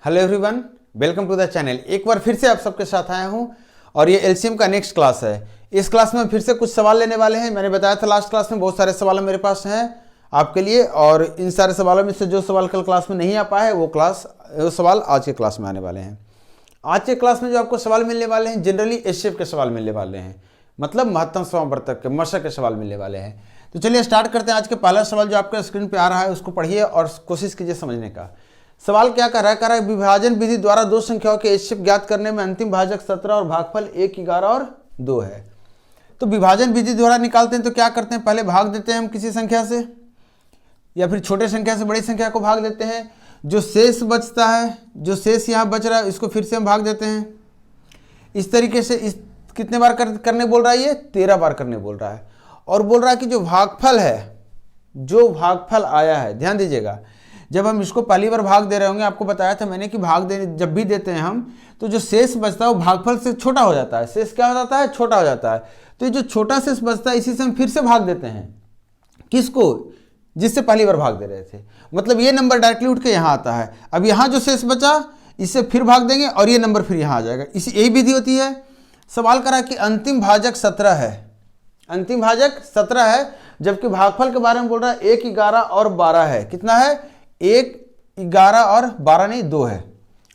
Hello everyone, welcome to the channel. एक बार फिर से आप सबके साथ आया हूं और ये एलसीएम का नेक्स्ट क्लास है। इस क्लास में फिर से कुछ सवाल लेने वाले हैं। मैंने बताया था लास्ट क्लास में बहुत सारे सवाल मेरे पास हैं आपके लिए, और इन सारे सवालों में से जो सवाल कल क्लास में नहीं आ पाए वो सवाल आज के क्लास में आने वाले हैं। आज के क्लास में जो आपको सवाल मिलने वाले हैं जनरली एचसीएफ के सवाल मिलने वाले हैं, मतलब महत्तम समावर्तक के मशक के सवाल मिलने वाले हैं। तो चलिए स्टार्ट करते हैं। आज के पहला सवाल जो आपके स्क्रीन पे आ रहा है उसको पढ़िए और कोशिश कीजिए समझने का। सवाल क्या कर रहा है विभाजन विधि द्वारा दो संख्याओं के एचसीएफ ज्ञात करने में अंतिम भाजक 17 और भागफल 1, 11 और 2 है। तो विभाजन विधि द्वारा निकालते हैं तो क्या करते हैं, पहले भाग देते हैं हम किसी संख्या से, या फिर छोटे संख्या से बड़ी संख्या को भाग देते हैं। जो शेष बचता है, जो शेष यहाँ बच रहा है, इसको फिर से हम भाग देते हैं। इस तरीके से इस कितने बार करने बोल रहा है, ये 13 बार करने बोल रहा है। और बोल रहा है कि जो भागफल है, जो भागफल आया है, ध्यान दीजिएगा, जब हम इसको पहली बार भाग दे रहे होंगे, आपको बताया था मैंने कि भाग दे जब भी देते हैं हम, तो जो शेष बचता है वो भागफल से छोटा हो जाता है। शेष क्या हो जाता है, छोटा हो जाता है। तो ये जो छोटा शेष बचता है इसी से हम फिर से भाग देते हैं। किसको, जिससे पहली बार भाग दे रहे थे। मतलब ये नंबर डायरेक्टली उठ के यहाँ आता है। अब यहाँ जो शेष बचा इससे फिर भाग देंगे और ये नंबर फिर यहाँ आ जाएगा। इसी यही विधि होती है। सवाल करा कि अंतिम भाजक 17 है, अंतिम भाजक 17 है, जबकि भागफल के बारे में बोल रहा है 1, 11 और 12 है। कितना है, 1, 11 और 12 नहीं 2 है।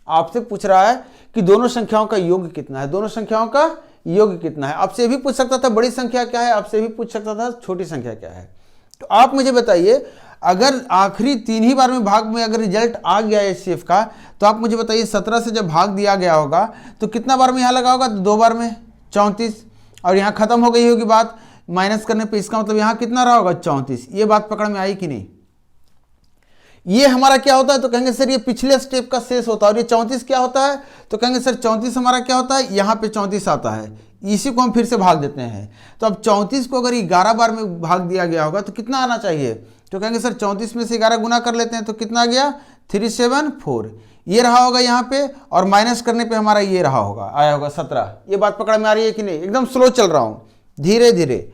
आपसे पूछ रहा है कि दोनों संख्याओं का योग कितना है, दोनों संख्याओं का योग कितना है। आपसे भी पूछ सकता था बड़ी संख्या क्या है, आपसे भी पूछ सकता था छोटी संख्या क्या है। तो आप मुझे बताइए, अगर आखिरी 3 ही बार में भाग में अगर रिजल्ट आ गया है एचसीएफ का, तो आप मुझे बताइए 17 से जब भाग दिया गया होगा तो कितना बार में यहाँ लगा होगा, 2 बार में 34, और यहाँ खत्म हो गई होगी बात माइनस करने पे। इसका मतलब यहाँ कितना रहा होगा, 34। ये बात पकड़ में आई कि नहीं। ये हमारा क्या होता है, तो कहेंगे सर ये पिछले स्टेप का शेष होता है। और ये 34 क्या होता है, तो कहेंगे सर 34 हमारा क्या होता है, यहाँ पे 34 आता है, इसी को हम फिर से भाग देते हैं। तो अब 34 को अगर 11 बार में भाग दिया गया होगा तो कितना आना चाहिए, तो कहेंगे सर 34 में से 11 गुना कर लेते हैं तो कितना आ गया, 374। ये रहा होगा यहाँ पे, और माइनस करने पे हमारा ये रहा होगा, आया होगा 17। ये बात पकड़ में आ रही है कि नहीं। एकदम स्लो चल रहा हूँ, धीरे धीरे।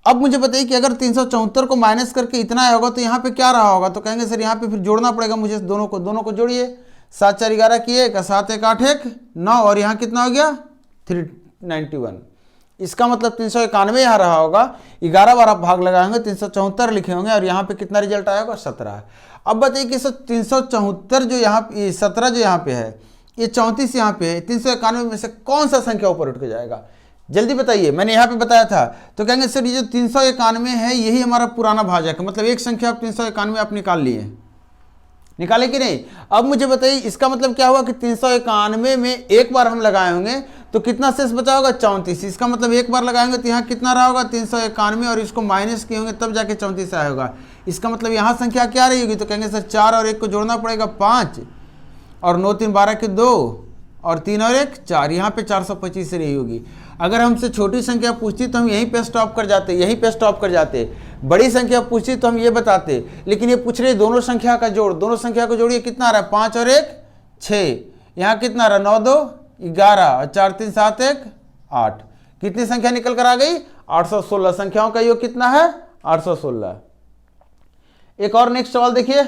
अब मुझे बताइए कि अगर 374 को माइनस करके इतना आया होगा तो यहाँ पे क्या रहा होगा, तो कहेंगे सर यहाँ पे फिर जोड़ना पड़ेगा मुझे, दोनों को जोड़िए। 7, 4, 11 की 1, 7, 1, 8, 1, 9, और यहाँ कितना हो गया, 391। इसका मतलब 391 यहाँ रहा होगा। 11 बार आप भाग लगाएंगे, 374 लिखे होंगे, और यहाँ पे कितना रिजल्ट आया होगा, 17। अब बताइए कि 374 जो यहाँ पे, 17 जो यहाँ पे है, ये 34 यहाँ पे है, 391 में से कौन सा संख्या ऊपर उठ के जाएगा, जल्दी बताइए। मैंने यहाँ पे बताया था। तो कहेंगे सर ये जो 391 है यही हमारा पुराना भाजक है, मतलब एक संख्या आप 391 आप निकाल लिए, निकाले कि नहीं। अब मुझे बताइए इसका मतलब क्या हुआ कि 391 में एक बार हम लगाए होंगे तो कितना शेष बचा होगा, 34। इसका मतलब एक बार लगाएंगे तो यहाँ कितना रहा होगा, 391, और इसको माइनस किए होंगे तब जाके 34 आया होगा। इसका मतलब यहाँ संख्या क्या रही होगी, तो कहेंगे सर 4 और 1 को जोड़ना पड़ेगा, 5, और 9, 3, 12 के 2, और 3 और 1, 4। यहाँ पे 425 रही होगी। अगर हमसे छोटी संख्या पूछती तो हम यहीं पे स्टॉप कर जाते, यहीं पे स्टॉप कर जाते। बड़ी संख्या पूछती तो हम ये बताते, लेकिन ये पूछ रहे दोनों संख्या का जोड़। दोनों संख्या को जोड़िए, कितना आ रहा है, 5 और 1, 6। यहाँ कितना रहा, 9, 2, 11, और 4, 3, 7, 1, 8। कितनी संख्या निकल कर आ गई, 816। संख्याओं का योग कितना है, 816। एक और नेक्स्ट सवाल देखिए।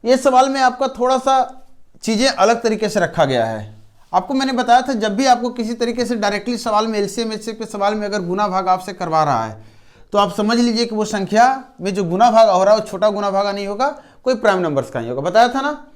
ये सवाल में आपका थोड़ा सा चीजें अलग तरीके से रखा गया है। आपको मैंने बताया था जब भी आपको किसी तरीके से डायरेक्टली सवाल में एलसीएम एचसीएफ के सवाल में अगर गुना भाग आपसे करवा रहा है तो आप समझ लीजिए कि वो संख्या में जो गुना भाग हो रहा है वो छोटा गुना भागा नहीं होगा, कोई प्राइम नंबर्स का ही होगा। बताया था ना।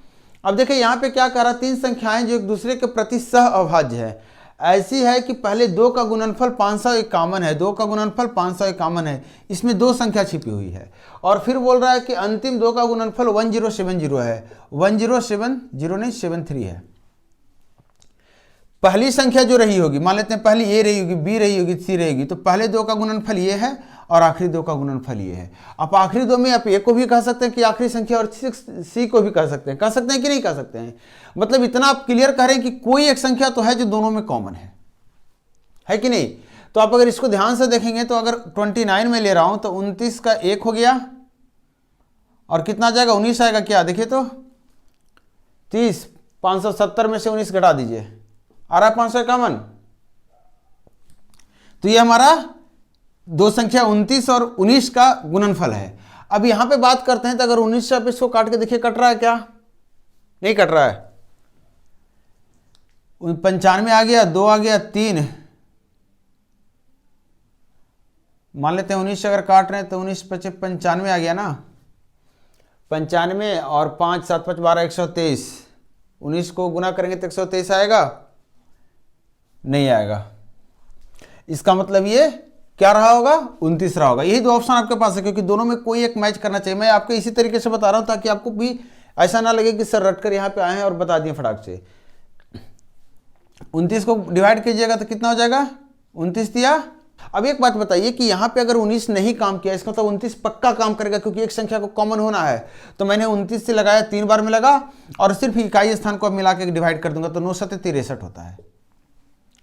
अब देखिए यहाँ पे क्या कर रहा है, 3 संख्याएं जो एक दूसरे के प्रति सह अभाज्य है। ऐसी है कि पहले 2 का गुणनफल 551 है, 2 का गुणनफल 551 है, इसमें 2 संख्या छिपी हुई है। और फिर बोल रहा है कि अंतिम 2 का गुणनफल 1070 है, 1070 नहीं 73 है। पहली संख्या जो रही होगी, मान लेते हैं पहली ए रही होगी, बी रही होगी, सी रहेगी, तो पहले 2 का गुणनफल ये है और आखिरी 2 का गुणनफल ये है। आप आखिरी 2 में आप ए को भी कह सकते हैं कि आखिरी संख्या, और सी को भी कह सकते हैं कि नहीं कह सकते हैं। मतलब इतना आप क्लियर करें कि कोई एक संख्या तो है जो दोनों में कॉमन है कि नहीं। तो आप अगर इसको ध्यान से देखेंगे तो अगर 29 में ले रहा हूं तो 29 का 1 हो गया, और कितना आ जाएगा, 19 आएगा। क्या देखिए तो 30, 570 में से 19 घटा दीजिए, आ रहा है 551। तो ये हमारा 2 संख्या 29 और 19 का गुणनफल है। अब यहां पे बात करते हैं तो अगर 19 से आप इसको काट के देखिए, कट रहा है क्या, नहीं कट रहा है। 95 आ गया, 2 आ गया, 3, मान लेते हैं 19 अगर काट रहे हैं तो 19 पचे 95 आ गया ना, 95 और 5 7 5 12 123, 19 को गुना करेंगे तो 123 आएगा, नहीं आएगा। इसका मतलब ये क्या रहा होगा, 29 रहा होगा। यही दो ऑप्शन आपके पास है, क्योंकि दोनों में कोई एक मैच करना चाहिए। मैं आपको इसी तरीके से बता रहा हूं ताकि आपको भी ऐसा ना लगे कि सर रटकर यहाँ पे आए हैं और बता दिए फटाक से। 29 को डिवाइड कीजिएगा तो कितना हो जाएगा, 29 दिया। अब एक बात बताइए कि यहाँ पे अगर 19 नहीं काम किया, इसका मतलब 29 पक्का काम करेगा, क्योंकि एक संख्या को कॉमन होना है। तो मैंने 29 से लगाया, 3 बार में लगा और सिर्फ इकाई स्थान को अब मिला के डिवाइड कर दूंगा तो 9 7 63 होता है।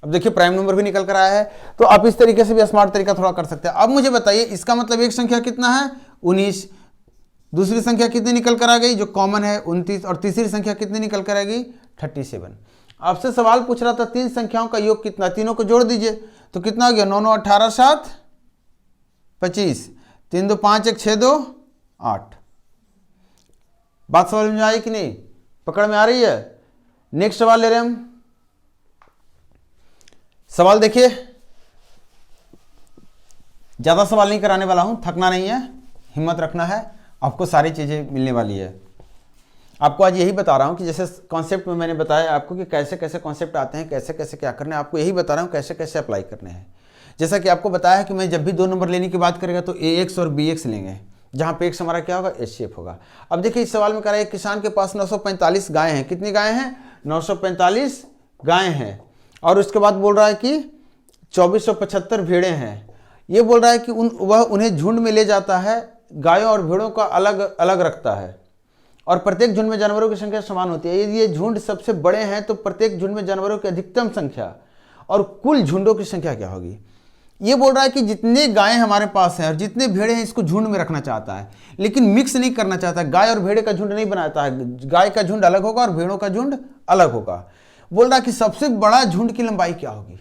अब देखिए प्राइम नंबर भी निकल कर आया है। तो आप इस तरीके से भी स्मार्ट तरीका थोड़ा कर सकते हैं। अब मुझे बताइए, इसका मतलब एक संख्या कितना है, 19, दूसरी संख्या कितनी निकल कर आ गई जो कॉमन है 29, और तीसरी संख्या कितनी निकल कर आएगी 37। आपसे सवाल पूछ रहा था 3 संख्याओं का योग कितना, तीनों को जोड़ दीजिए तो कितना हो गया, 9 9 18 7 25, 3 2 5 1 6 2 8। बात समझ में आई कि नहीं, पकड़ में आ रही है। नेक्स्ट सवाल ले रहे हैं हम। सवाल देखिए, ज्यादा सवाल नहीं कराने वाला हूं, थकना नहीं है, हिम्मत रखना है, आपको सारी चीजें मिलने वाली है। आपको आज यही बता रहा हूं कि जैसे कॉन्सेप्ट में मैंने बताया आपको कि कैसे कैसे कॉन्सेप्ट आते हैं, कैसे कैसे क्या करना है, आपको यही बता रहा हूं कैसे कैसे अप्लाई करने हैं। जैसा कि आपको बताया है कि मैं जब भी 2 नंबर लेने की बात करेगा तो AX और BX लेंगे, जहां पे X हमारा क्या होगा, HCF होगा। अब देखिए इस सवाल में कह रहा है एक किसान के पास 945 गायें हैं। कितनी गायें हैं, 945 गायें हैं। और उसके बाद बोल रहा है कि 2475 भेड़ें हैं। ये बोल रहा है कि वह उन्हें झुंड में ले जाता है, गायों और भेड़ों का अलग अलग रखता है, और प्रत्येक झुंड में जानवरों की संख्या समान होती है। यदि ये झुंड सबसे बड़े हैं तो प्रत्येक झुंड में जानवरों की अधिकतम संख्या और कुल झुंडों की संख्या क्या होगी। ये बोल रहा है कि जितने गायें हमारे पास हैं और जितने भेड़े हैं इसको झुंड में रखना चाहता है, लेकिन मिक्स नहीं करना चाहता। गाय और भेड़े का झुंड नहीं बनाता है, गाय का झुंड अलग होगा और भेड़ों का झुंड अलग होगा। बोल रहा है कि सबसे बड़ा झुंड की लंबाई क्या होगी,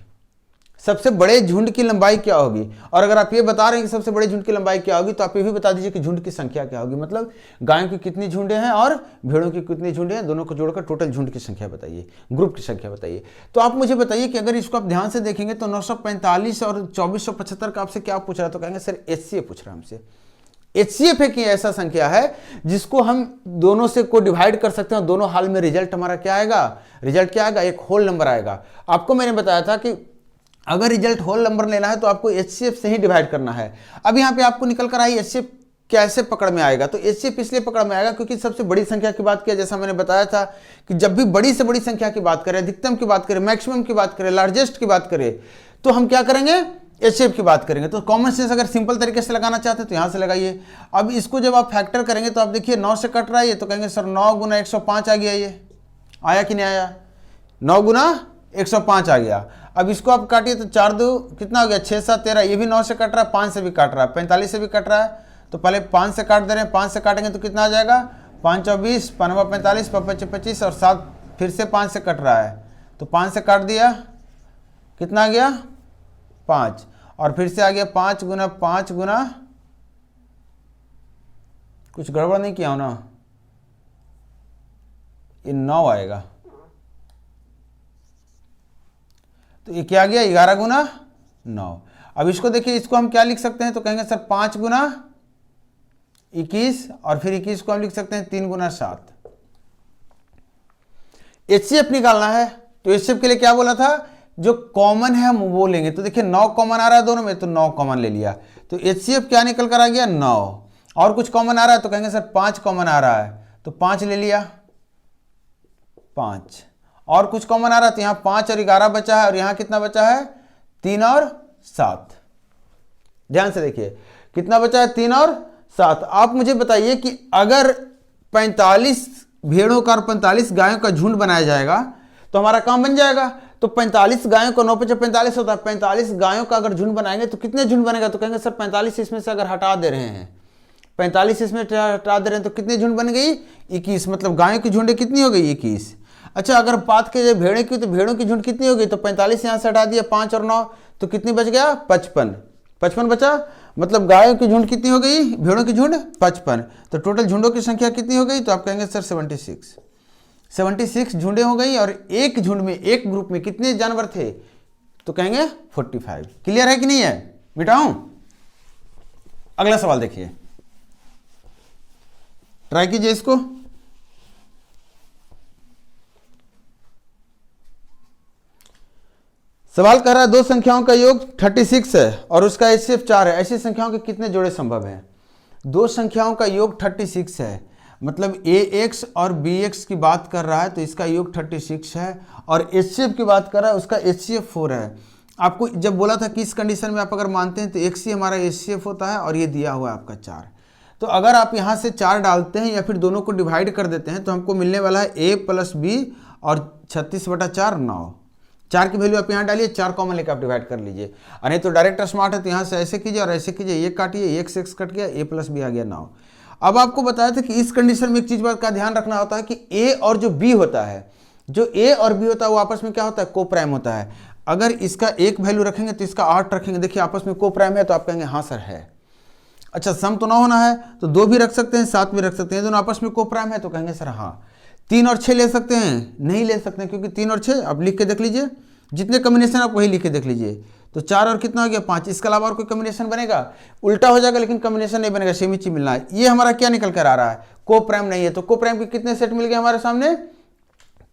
सबसे बड़े झुंड की लंबाई क्या होगी। और अगर आप ये बता रहे हैं कि सबसे बड़े झुंड की लंबाई क्या होगी, तो आप ये भी बता दीजिए कि झुंड की संख्या क्या होगी। मतलब गायों की कितनी झुंडे हैं और भेड़ों की कितनी झुंडे हैं, दोनों को जोड़कर टोटल झुंड की संख्या बताइए, ग्रुप की संख्या बताइए। तो आप मुझे बताइए कि अगर इसको आप ध्यान से देखेंगे तो 945 और 2475 का आपसे क्या पूछ रहा है, तो कहेंगे सर HCF पूछ रहा है हमसे। HCF एक ऐसा संख्या है जिसको हम दोनों से को डिवाइड कर सकते हैं और दोनों हाल में रिजल्ट हमारा क्या आएगा, रिजल्ट क्या आएगा, एक होल नंबर आएगा। आपको मैंने बताया था कि अगर रिजल्ट होल नंबर लेना है तो आपको HCF से ही डिवाइड करना है। अब यहाँ पे आपको निकल कर आई HCF कैसे पकड़ में आएगा, तो HCF इसलिए पकड़ में आएगा क्योंकि सबसे बड़ी संख्या की बात किया, जैसा मैंने बताया था कि जब भी बड़ी से बड़ी संख्या की बात करें, अधिकतम की बात करें, मैक्सिमम की बात करें, लार्जेस्ट की बात करें, तो हम क्या करेंगे, HCF की बात करेंगे। तो कॉमन सेंस अगर सिंपल तरीके से लगाना चाहते हैं तो यहाँ से लगाइए। अब इसको जब आप फैक्टर करेंगे तो आप देखिए 9 से कट रहा है, तो कहेंगे सर 9 गुना 105 आ गया। ये आया कि नहीं आया, 9 गुना 105 आ गया। अब इसको आप काटिए तो 4 2 कितना हो गया, 6 7 13। ये भी 9 से कट रहा है, 5 से भी काट रहा है, 45 से भी कट रहा है। तो पहले 5 से काट दे रहे हैं, 5 से काटेंगे तो कितना आ जाएगा, 5 24, 5 45, 5 25 और 7 फिर से 5 से कट रहा है, तो 5 से काट दिया, कितना आ गया 5, और फिर से आ गया 5 गुना 5 गुना, कुछ गड़बड़ नहीं किया हो ना, ये 9 आएगा। तो ये क्या गया, 11 गुना 9। अब इसको देखिए, इसको हम क्या लिख सकते हैं, तो कहेंगे सर 5 गुना 21, और फिर 21 को हम लिख सकते हैं 3 गुना 7। HCF निकालना है तो HCF के लिए क्या बोला था, जो कॉमन है हम वो लेंगे। तो देखिए 9 कॉमन आ रहा है दोनों में, तो 9 कॉमन ले लिया, तो HCF क्या निकल कर आ गया 9। और कुछ कॉमन आ रहा है तो कहेंगे सर 5 कॉमन आ रहा है, तो 5 ले लिया 5। और कुछ कॉमन आ रहा है तो यहाँ 5 और 11 बचा है, और यहाँ कितना बचा है 3 और 7। ध्यान से देखिए कितना बचा है 3 और 7। आप मुझे बताइए कि अगर 45 भेड़ों का और 45 गायों का झुंड बनाया जाएगा तो हमारा काम बन जाएगा। तो 45 गायों को 9 × 45 होता है, 45 गायों का अगर झुंड बनाएंगे तो कितने झुंड बनेगा, तो कहेंगे सर 45 इसमें से अगर हटा दे रहे हैं, 45 इसमें हटा दे रहे हैं तो कितने झुंड बन गई 21, मतलब गायों की झुंड कितनी हो गई 21। अच्छा अगर बात की जाए भेड़ों की, तो भेड़ों की झुंड कितनी हो गई, तो 45 यहाँ से हटा दिया, 5 और 9 तो कितनी बच गया 55 बचा। मतलब गायों की झुंड कितनी हो गई, भेड़ों की झुंड 55। तो टोटल झुंडों की संख्या कितनी हो गई, तो आप कहेंगे सर 76। 76 झुंडें हो गई और एक झुंड में, एक ग्रुप में कितने जानवर थे? तो कहेंगे 45। क्लियर है कि नहीं है? मिटाऊं? अगला सवाल देखिए, ट्राई कीजिए इसको। सवाल कह रहा है दो संख्याओं का योग 36 है और उसका HCF 4 है, ऐसी संख्याओं के कितने जोड़े संभव हैं? दो संख्याओं का योग 36 है, मतलब AX और BX की बात कर रहा है तो इसका योग 36 है, और HCF की बात कर रहा है उसका HCF 4 है। आपको जब बोला था कि इस कंडीशन में आप अगर मानते हैं तो एक ही हमारा HCF होता है और ये दिया हुआ है आपका 4। तो अगर आप यहाँ से 4 डालते हैं या फिर दोनों को डिवाइड कर देते हैं तो हमको मिलने वाला है A + B और 36/4 9। 4 की वैल्यू आप यहाँ डालिए, 4 कॉमन लेकर आप डिवाइड कर लीजिए, और नहीं तो डायरेक्ट स्मार्ट है तो यहाँ से ऐसे कीजिए और ऐसे कीजिए, ये काटिए, x x कट गया, A + B आ गया 9। अब आपको बताया था कि इस कंडीशन में एक चीज बात का ध्यान रखना होता है कि A और जो B होता है, जो A और B होता है वो आपस में क्या होता है? को प्राइम होता है। अगर इसका 1 वैल्यू रखेंगे तो इसका 8 रखेंगे, देखिए आपस में को प्राइम है तो आप कहेंगे हाँ सर है। अच्छा, सम तो ना होना है तो 2 भी रख सकते हैं, 7 भी रख सकते हैं, दोनों आपस में को प्राइम है तो कहेंगे सर हाँ। 3 और 6 ले सकते हैं? नहीं ले सकते हैं, क्योंकि 3 और 6 आप लिख के देख लीजिए, जितने कॉम्बिनेशन आप वही लिख के देख लीजिए। तो 4 और कितना हो गया? 5। इसके अलावा और कोई कॉम्बिनेशन बनेगा? उल्टा हो जाएगा, लेकिन कॉम्बिनेशन नहीं बनेगा, सेम ही चीज मिलना है। ये हमारा क्या निकल कर आ रहा है? को प्राइम नहीं है। तो को प्राइम के कितने सेट मिल गए हमारे सामने?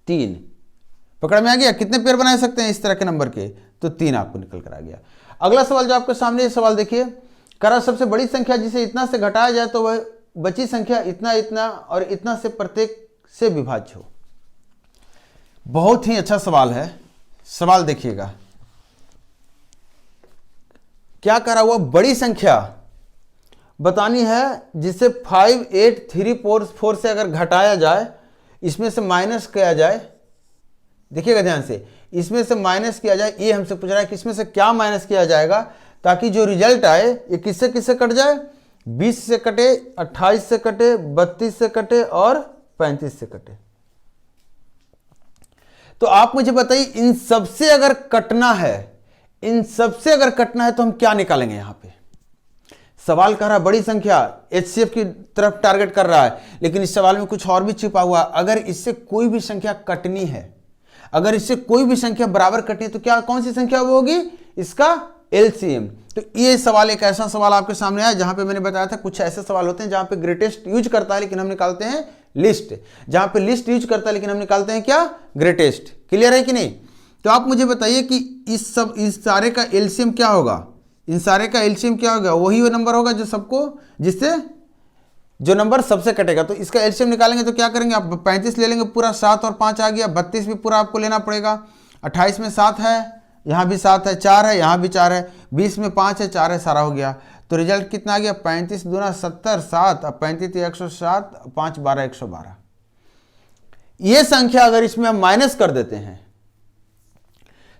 3। पकड़ में आ गया? कितने पेयर बना सकते हैं इस तरह के नंबर के? तो 3 आपको निकल कर आ गया। अगला सवाल जो आपके सामने, ये सवाल देखिए, करा सबसे बड़ी संख्या जिसे इतना से घटाया जाए तो वह बची संख्या इतना इतना और इतना से प्रत्येक से विभाज्य हो। बहुत ही अच्छा सवाल है। सवाल देखिएगा, क्या करा हुआ? बड़ी संख्या बतानी है जिसे 5, 8, 3, 4 से अगर घटाया जाए, इसमें से माइनस किया जाए, देखिएगा ध्यान से, इसमें से माइनस किया जाए। ये हमसे पूछ रहा है कि इसमें से क्या माइनस किया जाएगा ताकि जो रिजल्ट आए ये किससे किससे कट जाए? 20 से कटे, 28 से कटे, 32 से कटे और 35 से कटे। तो आप मुझे बताइए, इन सबसे अगर कटना है, इन सबसे अगर कटना है तो हम क्या निकालेंगे? यहां पे सवाल कर रहा है बड़ी संख्या, HCF की तरफ टारगेट कर रहा है, लेकिन इस सवाल में कुछ और भी छिपा हुआ। अगर इससे कोई भी संख्या कटनी है, अगर इससे कोई भी संख्या बराबर कटनी है तो क्या, कौन सी संख्या वो होगी? इसका LCM। तो ये सवाल एक ऐसा सवाल आपके सामने आया जहां पे मैंने बताया था कुछ ऐसे सवाल होते हैं जहां पे ग्रेटेस्ट यूज करता है लेकिन हम निकालते हैं लिस्ट, जहां पे लिस्ट यूज करता है लेकिन हम निकालते हैं क्या? ग्रेटेस्ट। क्लियर है कि नहीं? तो आप मुझे बताइए कि इस सारे का LCM क्या होगा? इन सारे का LCM क्या होगा? वही वो नंबर होगा जो सबको, जिससे जो नंबर सबसे कटेगा। तो इसका LCM निकालेंगे तो क्या करेंगे आप? 35 ले लेंगे पूरा, 7 और 5 आ गया, 32 भी पूरा आपको लेना पड़ेगा, 28 में 7 है, यहाँ भी 7 है, 4 है, यहाँ भी 4 है, 20 में 5 है, 4 है, सारा हो गया। तो रिजल्ट कितना आ गया? 35 दूना 70, 7, अब 35 107, 5 12 112। ये संख्या अगर इसमें हम माइनस कर देते हैं,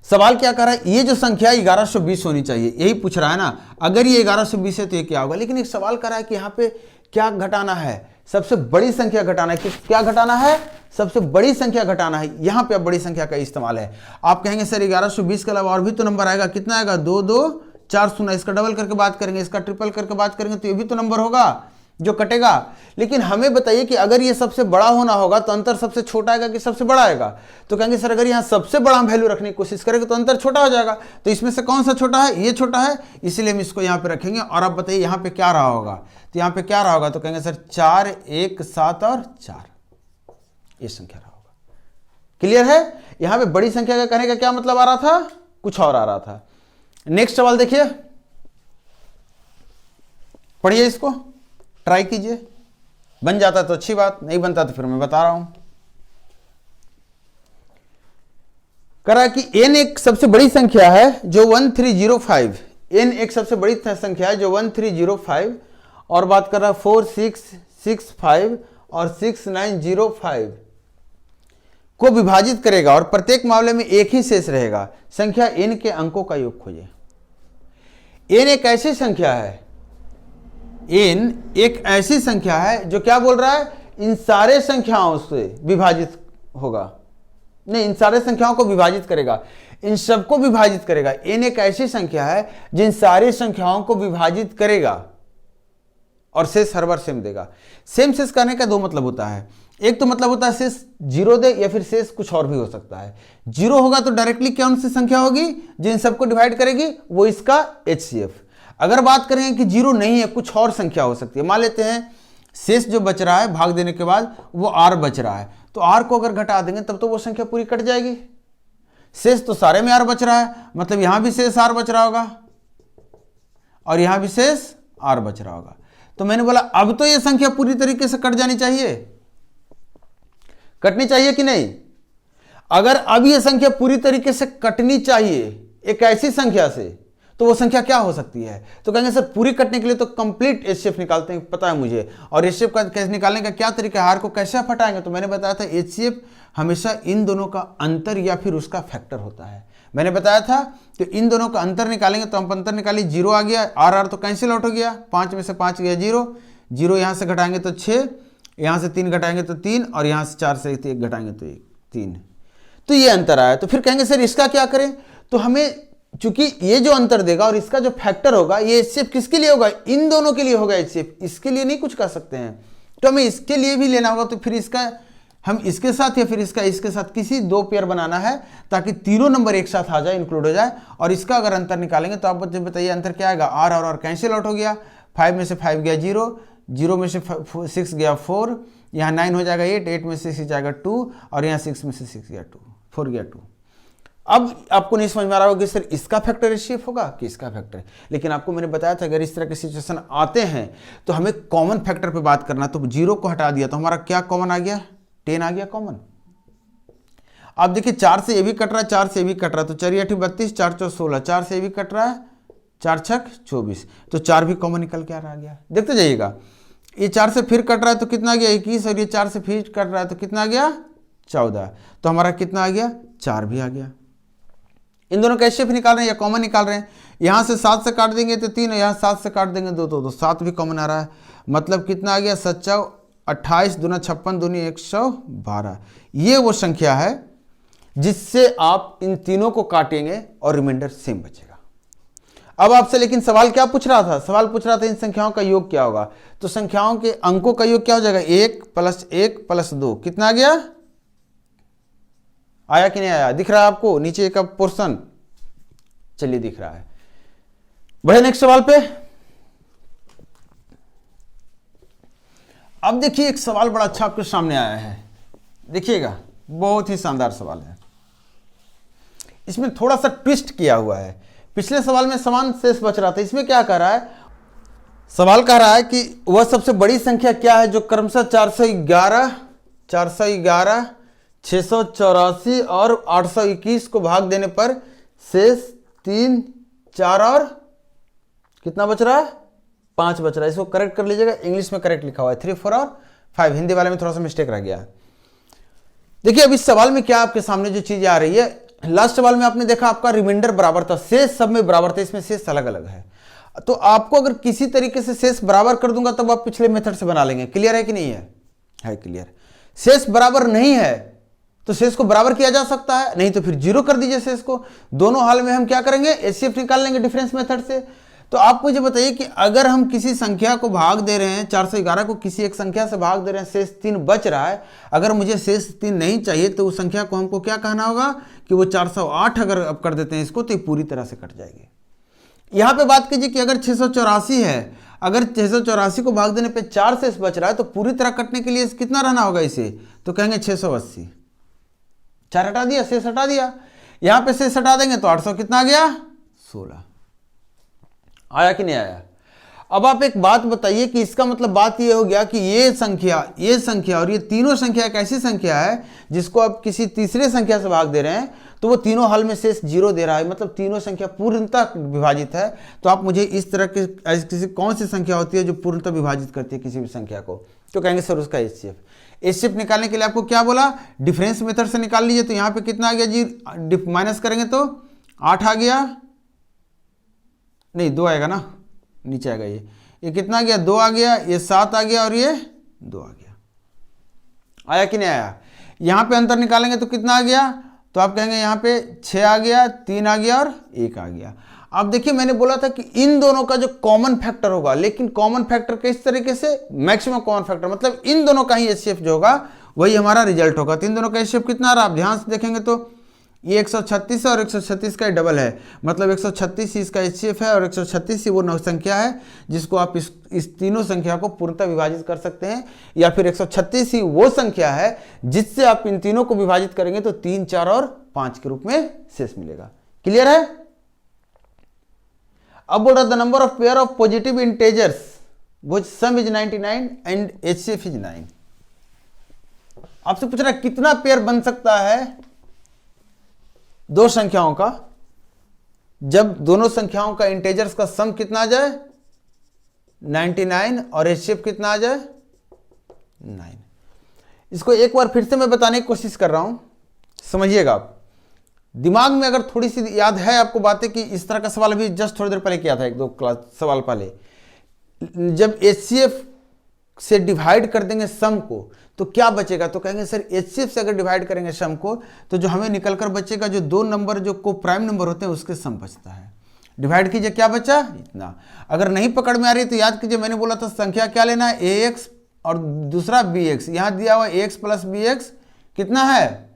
सवाल क्या कर रहा है? ये जो संख्या 1120 होनी चाहिए, यही पूछ रहा है ना। अगर ये 1120 है तो ये क्या होगा? लेकिन एक सवाल कर रहा है कि यहाँ पे क्या घटाना है? सबसे बड़ी संख्या घटाना है। क्या घटाना है? सबसे बड़ी संख्या घटाना है। यहां पे अब बड़ी संख्या का इस्तेमाल है। आप कहेंगे सर 1120 के अलावा और भी तो नंबर आएगा, कितना आएगा? 2 2 4 0। इसका डबल करके बात करेंगे, इसका ट्रिपल करके बात करेंगे तो ये भी तो नंबर होगा जो कटेगा। लेकिन हमें बताइए कि अगर ये सबसे बड़ा होना होगा तो अंतर सबसे छोटा आएगा कि सबसे बड़ा आएगा? तो कहेंगे सर अगर यहाँ सबसे बड़ा हम वैल्यू रखने की कोशिश करेंगे तो अंतर छोटा हो जाएगा। तो इसमें से कौन सा छोटा है? ये छोटा है, इसलिए हम इसको यहाँ पे रखेंगे। और आप बताइए यहाँ पे क्या रहा होगा? तो यहाँ पे क्या रहा होगा? तो कहेंगे सर 4 1 7 और 4, ये संख्या रहा होगा। क्लियर है? यहाँ पे बड़ी संख्या का कहने का क्या मतलब आ रहा था? कुछ और आ रहा था। नेक्स्ट सवाल देखिए, पढ़िए, इसको ट्राई कीजिए। बन जाता तो अच्छी बात, नहीं बनता तो फिर मैं बता रहा हूं। करा कि n एक सबसे बड़ी संख्या है जो 1305, n एक सबसे बड़ी संख्या है जो 1305, और बात कर रहा है 4665 और 6905 को विभाजित करेगा और प्रत्येक मामले में एक ही शेष रहेगा। संख्या n के अंकों का योग खोजे। n एक ऐसी संख्या है, n एक ऐसी संख्या है जो क्या बोल रहा है? इन सारे संख्याओं से विभाजित होगा, नहीं, इन सारे संख्याओं को विभाजित करेगा, इन सबको विभाजित करेगा। n एक ऐसी संख्या है जिन सारी संख्याओं को विभाजित करेगा। और शेष हर बार सेम देगा। सेम शेष करने का दो मतलब होता है, एक तो मतलब होता है शेष जीरो दे या फिर शेष कुछ और भी हो सकता है। जीरो होगा तो डायरेक्टली कौन सी संख्या होगी जो इन सबको डिवाइड करेगी, वो इसका HCF। अगर बात करें कि जीरो नहीं है, कुछ और संख्या हो सकती है, मान लेते हैं शेष जो बच रहा है भाग देने के बाद वो R बच रहा है, तो R को अगर घटा देंगे तब तो वो संख्या पूरी कट जाएगी। शेष तो सारे में R बच रहा है, मतलब यहां भी शेष R बच रहा होगा और यहां भी शेष R बच रहा होगा। तो मैंने बोला अब तो ये संख्या पूरी तरीके से कट जानी चाहिए, कटनी चाहिए कि नहीं। अगर अब ये संख्या पूरी तरीके से कटनी चाहिए एक ऐसी संख्या से, तो वो संख्या क्या हो सकती है। तो कहेंगे सर पूरी कटने के लिए तो कंप्लीट HCF निकालते हैं, पता है मुझे, और HCF का कैसे निकालने का क्या तरीका है, R को कैसे आप हटाएंगे। तो मैंने बताया था HCF हमेशा इन दोनों का अंतर या फिर उसका फैक्टर होता है। मैंने बताया था कि इन दोनों का अंतर निकालेंगे तो हम अंतर निकालिए, 0 आ गया, R तो कैंसिल आउट हो गया, 5 में से 5 गया 0, 0 यहाँ से घटाएंगे तो 6, यहाँ से 3 घटाएंगे तो 3, और यहाँ से 4 से 1 घटाएंगे तो 3। तो ये अंतर आया। तो फिर कहेंगे सर इसका क्या करें। तो हमें चूंकि ये जो अंतर देगा और इसका जो फैक्टर होगा, ये HCF किसके लिए होगा, इन दोनों के लिए होगा HCF, इसके लिए नहीं कुछ कर सकते हैं। तो हमें इसके लिए भी लेना होगा, तो फिर इसका हम इसके साथ या फिर इसके साथ किसी दो पेयर बनाना है ताकि तीनों नंबर एक साथ आ जाए, इंक्लूड हो जाए। और इसका अगर अंतर निकालेंगे तो आप बताइए अंतर क्या आएगा, R और R कैंसिल आउट हो गया, 5 में से 5 गया 0, 0 में से 6 गया 4, यहाँ 9 हो जाएगा 8, 8 में से 6 जाएगा 2, और यहाँ 6 में से 6 गया 2, 4 गया 2। अब आपको नहीं समझ में आ रहा होगा कि सर इसका फैक्टर HCF होगा कि इसका फैक्टर, लेकिन आपको मैंने बताया था अगर इस तरह के सिचुएशन आते हैं तो हमें कॉमन फैक्टर पे बात करना। तो 0 को हटा दिया तो हमारा क्या कॉमन आ गया, 10 आ गया कॉमन। अब देखिए 4 से ये भी कट रहा है, 4 से ये भी कट रहा है, तो 4 8 32, 4 4 16, 4 से ये भी कट रहा है, 4 6 24, तो 4 भी कॉमन निकल के आ गया। देखते जाइएगा, ये 4 से फिर कट रहा है तो कितना आ गया 21, और ये 4 से फिर कट रहा है तो कितना आ गया 14, तो हमारा कितना आ गया 4 भी आ गया। इन दोनों का HCF निकाल रहे हैं या कॉमन निकाल रहे हैं। यहाँ से 7 से काट देंगे तो 3, यहाँ 7 से काट देंगे 2, तो 7 भी कॉमन आ रहा है, मतलब कितना आ गया 7 28, 2 56, 2 112। ये वो संख्या है जिससे आप इन तीनों को काटेंगे और रिमाइंडर सेम बचेगा। अब आपसे लेकिन सवाल क्या पूछ रहा था, सवाल पूछ रहा था इन संख्याओं का योग क्या होगा। तो संख्याओं के अंकों का योग क्या हो जाएगा, 1 + 1 + 2, कितना आ गया, आया कि नहीं आया, दिख रहा है आपको नीचे का पोर्शन, चलिए दिख रहा है। बढ़े नेक्स्ट सवाल पे। अब देखिए एक सवाल बड़ा अच्छा आपके सामने आया है, देखिएगा बहुत ही शानदार सवाल है। इसमें थोड़ा सा ट्विस्ट किया हुआ है। पिछले सवाल में समान शेष बच रहा था, इसमें क्या कह रहा है, सवाल कह रहा है कि वह सबसे बड़ी संख्या क्या है जो क्रमशः 411, 684 और 821 को भाग देने पर शेष 3, 4 और कितना बच रहा है, 5 बच रहा है। इसको करेक्ट कर लीजिएगा, इंग्लिश में करेक्ट लिखा हुआ है 3, 4 और 5, हिंदी वाले में थोड़ा सा मिस्टेक रह गया। देखिए अब इस सवाल में क्या आपके सामने जो चीज आ रही है, लास्ट सवाल में आपने देखा आपका रिमाइंडर बराबर था, शेष सब में बराबर था, इसमें शेष अलग अलग है। तो आपको अगर किसी तरीके से शेष बराबर कर दूंगा तब आप पिछले मेथड से बना लेंगे। क्लियर है कि नहीं है क्लियर। शेष बराबर नहीं है तो शेष को बराबर किया जा सकता है, नहीं तो फिर 0 कर दीजिए शेष को। दोनों हाल में हम क्या करेंगे, HCF निकाल लेंगे डिफरेंस मेथड से। तो आप मुझे बताइए कि अगर हम किसी संख्या को भाग दे रहे हैं, 411 को किसी एक संख्या से भाग दे रहे हैं, शेष 3 बच रहा है, अगर मुझे शेष 3 नहीं चाहिए तो उस संख्या को हमको क्या कहना होगा कि वो 408 अगर अब कर देते हैं इसको तो ये पूरी तरह से कट जाएगी। यहां पे बात कीजिए कि अगर 684 है, अगर 684 को भाग देने पे 4 शेष बच रहा है तो पूरी तरह कटने के लिए कितना रहना होगा इसे, तो कहेंगे 680, 4 हटा दिया, शेष हटा दिया, यहां पे शेष हटा देंगे तो 800 कितना आ गया 16। आया कि नहीं आया। अब आप एक बात बताइए कि इसका मतलब बात ये हो गया कि ये संख्या और ये तीनों संख्या एक ऐसी संख्या है जिसको आप किसी तीसरे संख्या से भाग दे रहे हैं तो वो तीनों हाल में शेष 0 दे रहा है, मतलब तीनों संख्या पूर्णतः विभाजित है। तो आप मुझे इस तरह के किसी कौन सी संख्या होती है जो पूर्णतः विभाजित करती है किसी भी संख्या को, तो कहेंगे सर उसका HCF निकालने के लिए आपको क्या बोला, डिफरेंस मेथड से निकाल लीजिए। तो यहाँ पे कितना आ गया जी, माइनस करेंगे तो 8 आ गया, नहीं 2 आएगा ना, नीचे आएगा ये कितना आ गया 2 आ गया, ये 7 आ गया और ये 2 आ गया। आया कि नहीं आया। यहाँ पे अंतर निकालेंगे तो कितना आ गया, तो आप कहेंगे यहाँ पे 6 आ गया, 3 आ गया और 1 आ गया। आप देखिए मैंने बोला था कि इन दोनों का जो कॉमन फैक्टर होगा, लेकिन कॉमन फैक्टर किस तरीके से, मैक्सिमम कॉमन फैक्टर, मतलब इन दोनों का ही एचसीएफ जो होगा वही हमारा रिजल्ट होगा। तो इन दोनों का एचसीएफ कितना आ रहा है, आप ध्यान से देखेंगे तो ये 136 है और 136 का डबल है, मतलब 136 इसका एचसीएफ है और 136 वो संख्या है जिसको आप इस तीनों संख्या को पूर्णतः विभाजित कर सकते हैं, या फिर 136 ही वो संख्या है जिससे आप इन तीनों को विभाजित करेंगे तो 3, 4 और 5 के रूप में शेष मिलेगा। क्लियर है? अब बोल रहा the number of pair of positive integers which some is 99 and HCF is 9। आपसे पूछ रहा है कितना पेयर बन सकता है दो संख्याओं का जब दोनों संख्याओं का इंटेजर्स का सम कितना आ जाए 99 और एचसीएफ कितना आ जाए 9। इसको एक बार फिर से मैं बताने की कोशिश कर रहा हूं, समझिएगा आप। दिमाग में अगर थोड़ी सी याद है आपको बातें कि इस तरह का सवाल अभी जस्ट थोड़ी देर पहले किया था, 1-2 क्लास सवाल पहले, जब एचसीएफ से डिवाइड कर देंगे सम को तो क्या बचेगा, तो कहेंगे सर एचसीएफ से अगर डिवाइड करेंगे सम को तो जो हमें निकल कर बचेगा जो दो नंबर जो को प्राइम नंबर होते हैं उसके सम बचता है। डिवाइड कीजिए क्या बचा, इतना। अगर नहीं पकड़ में आ रही तो याद कीजिए मैंने बोला था संख्या क्या लेना है, ax और दूसरा bx। यहां दिया हुआ ax प्लस bx कितना है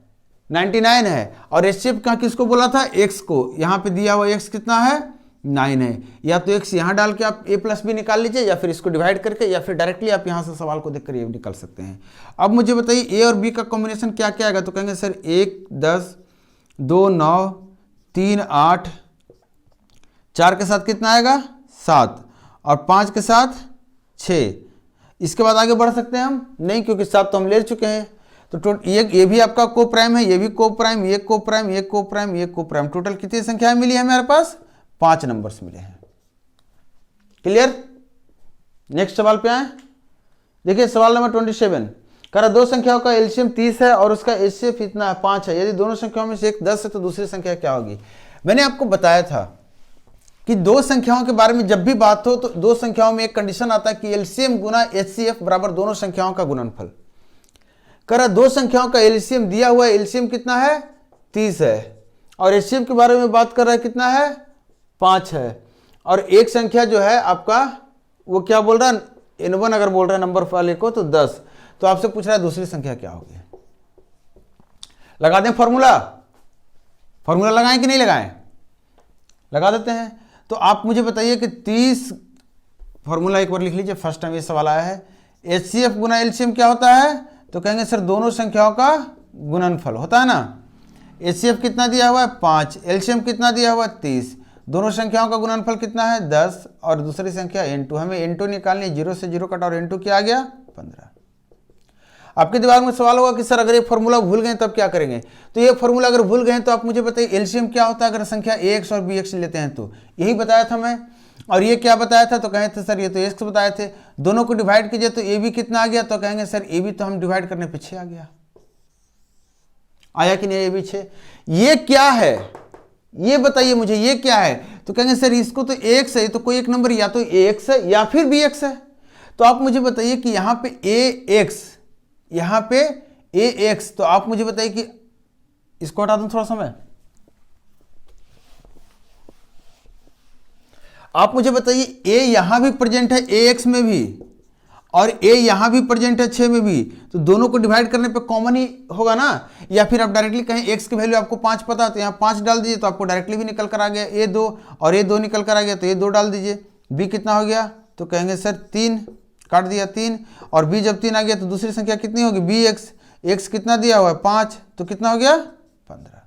99 है, और एचसीएफ का किसको बोला था, x को। यहां पे दिया हुआ x कितना है 9 है। या तो x यहां डाल के आप a प्लस बी निकाल लीजिए, या फिर इसको डिवाइड करके, या फिर डायरेक्टली आप यहां से सवाल को देखकर ये निकाल सकते हैं। अब मुझे बताइए a और b का कॉम्बिनेशन क्या क्या आएगा, तो कहेंगे सर 1 10 2 9 3 8, 4 के साथ कितना आएगा 7, और 5 के साथ 6। इसके बाद आगे बढ़ सकते हैं हम नहीं, क्योंकि 7 तो हम ले चुके हैं। तो ये भी आपका को प्राइम है, ये भी को प्राइम, ये को प्राइम, ये को प्राइम, ये को प्राइम। टोटल कितनी संख्याएं मिली है हमारे पास, 5 नंबर्स मिले हैं। क्लियर? नेक्स्ट सवाल पे आए। देखिए सवाल नंबर 27 कह रहा दो संख्याओं का एलसीएम 30 है और उसका एचसीएफ इतना 5 है। यदि दोनों संख्याओं में से एक 10 है तो दूसरी संख्या क्या होगी। मैंने आपको बताया था कि दो संख्याओं के बारे में जब भी बात हो तो दो संख्याओं में एक कंडीशन आता है कि एलसीएम गुना एचसीएफ बराबर दोनों संख्याओं का गुणनफल। कह रहा दो संख्याओं का एलसीएम दिया हुआ है, एलसीएम कितना है 30 है, और एचसीएफ के बारे में बात कर रहा है कितना है 5 है, और एक संख्या जो है आपका वो क्या बोल रहा है n1 अगर बोल रहा है नंबर वाले को तो 10। तो आपसे पूछ रहा है दूसरी संख्या क्या होगी। लगा दें फॉर्मूला, फॉर्मूला लगाएं कि नहीं लगाएं, लगा देते हैं। तो आप मुझे बताइए कि 30 फॉर्मूला एक बार लिख लीजिए, फर्स्ट टाइम ये सवाल आया है। एचसीएफ गुना एलसीएम क्या होता है, तो कहेंगे सर दोनों संख्याओं का गुणनफल होता है ना। एचसीएफ कितना दिया हुआ है 5, एलसीएम कितना दिया हुआ है 30, दोनों संख्याओं का गुणनफल कितना है 10, और दूसरी संख्या n2। हमें n2 निकालनी, 0 से 0 कटा और n2 क्या आ गया 15। आपके दिमाग में सवाल होगा कि सर अगर ये फॉर्मूला भूल गए तब क्या करेंगे। तो ये फॉर्मूला अगर भूल गए तो आप मुझे बताइए एलसीएम क्या होता है अगर संख्या ax और bx लेते हैं, तो यही बताया था मैं। और ये क्या बताया था, तो कहे थे सर ये तो x बताए थे, दोनों को डिवाइड कीजिए तो ab कितना आ गया, तो कहेंगे सर ab तो हम डिवाइड करने पे 6 आ गया। आया कि नहीं ab 6। ये क्या है ये बताइए मुझे, ये क्या है, तो कहेंगे सर इसको तो ax है, तो कोई एक नंबर या तो ax है या फिर bx है। तो आप मुझे बताइए कि यहाँ पे ax, यहाँ पे ax, तो आप मुझे बताइए कि इसको हटा दूं थोड़ा समय, आप मुझे बताइए a यहां भी प्रेजेंट है ax में भी, और a यहां भी प्रेजेंट है 6 में भी, तो दोनों को डिवाइड करने पे कॉमन ही होगा ना। या फिर आप डायरेक्टली कहें x की वैल्यू आपको 5 पता है तो यहाँ 5 डाल दीजिए, तो आपको डायरेक्टली भी निकल कर आ गया a 2, और a 2 निकल कर आ गया तो a 2 डाल दीजिए। b कितना हो गया, तो कहेंगे सर 3, काट दिया 3, और b जब 3 आ गया तो दूसरी संख्या कितनी होगी bx, x कितना दिया हुआ है 5, तो कितना हो गया 15।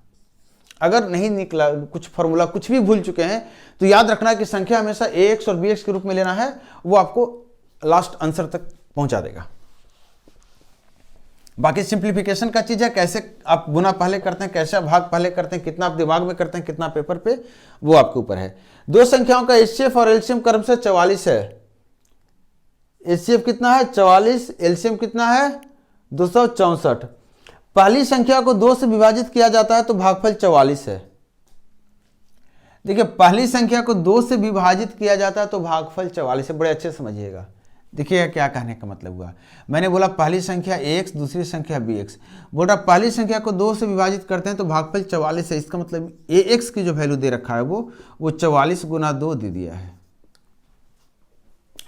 अगर नहीं निकला कुछ फॉर्मूला कुछ भी भूल चुके हैं तो याद रखना कि संख्या हमेशा ax और bx के रूप में लेना है, वो आपको लास्ट आंसर तक पहुंचा देगा। बाकी सिंप्लीफिकेशन का चीज है, कैसे आप गुना पहले करते हैं, कैसे आप भाग पहले करते हैं, कितना आप दिमाग में करते हैं, कितना पेपर पे, वो आपके ऊपर है। दो संख्याओं का एचसीएफ और एलसीएम क्रम से 44 है। एचसीएफ कितना है 44, एलसीएम कितना है 264। पहली संख्या को 2 से विभाजित किया जाता है तो भागफल 44 है। देखिए पहली संख्या को 2 से विभाजित किया जाता है तो भागफल 44 है, बड़े अच्छे समझिएगा। देखिए क्या कहने का मतलब हुआ, मैंने बोला पहली संख्या ax दूसरी संख्या bx, बोल रहा पहली संख्या को 2 से विभाजित करते हैं तो भागफल 44 है, इसका मतलब ax की जो वैल्यू दे रखा है वो 44 गुना 2 दे दिया